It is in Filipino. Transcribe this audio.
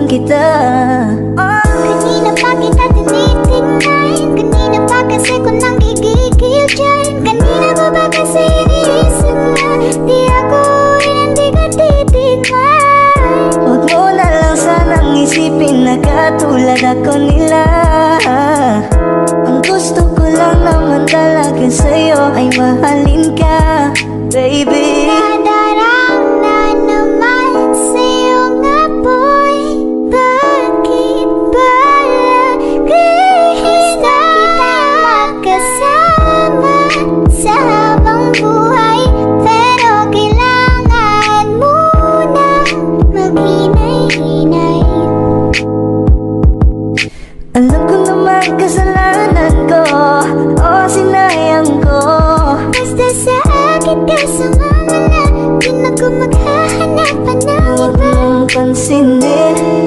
kita. Kanina pa kita tinitingnan, kanina pa kasi ko nang gigigil dyan. Kanina mo ba kasi iniisip na di ako hindi ka titignan. Huwag mo na lang sanang isipin na katulad ako nila. Ang gusto ko lang naman talaga sa'yo ay mahalin ka, baby. Nadarama naman sa'yo nga boy, bakit ba lagi na kita magkasama sa habang buhay? Pero kailangan muna maghinay-hinay. Alam ko naman kasalanan ko, o sinayang ko. Basta sa akin ka sumama na, di na ko maghahanap pa ng Huwag iba. mong pansinin